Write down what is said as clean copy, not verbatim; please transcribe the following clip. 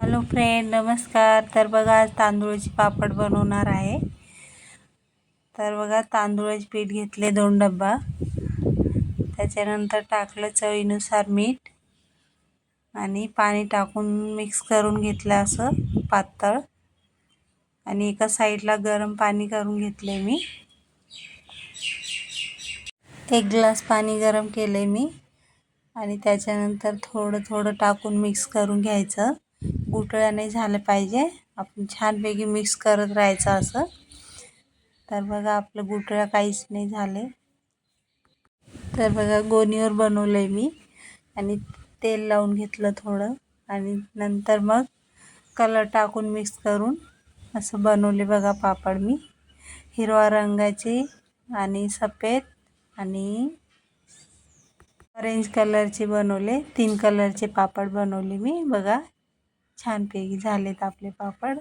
Hello friend, नमस्कार. तर बघा, आज तांदूळाची पापड बनवणार आहे. तर बघा, तांदूळाचे पीठ घेतले 2 डब्बा. त्याच्यानंतर टाकलं चवीनुसार मीठ आणि पाणी टाकून मिक्स करून घेतलं असं पातळ. आणि एका साईडला गरम पाणी करून घेतले मी. 1 ग्लास पाणी गरम केले मी आणि त्याच्यानंतर थोडं थोडं टाकून मिक्स करून घ्यायचं. गुठळ्या नाही झालं पाहिजे, आपण छानपैकी मिक्स करत राहायचं असं. तर बघा, आपलं गुठळ्या काहीच नाही झाले. तर बघा, गोणीवर बनवलंय मी आणि तेल लावून घेतलं थोडं आणि नंतर मग कलर टाकून मिक्स करून असं बनवले बघा पापड मी. हिरवा रंगाची आणि सफेद आणि ऑरेंज कलरचे बनवले. 3 कलरचे पापड बनवले मी. बघा, छानपैकी झालेत आपले पापड.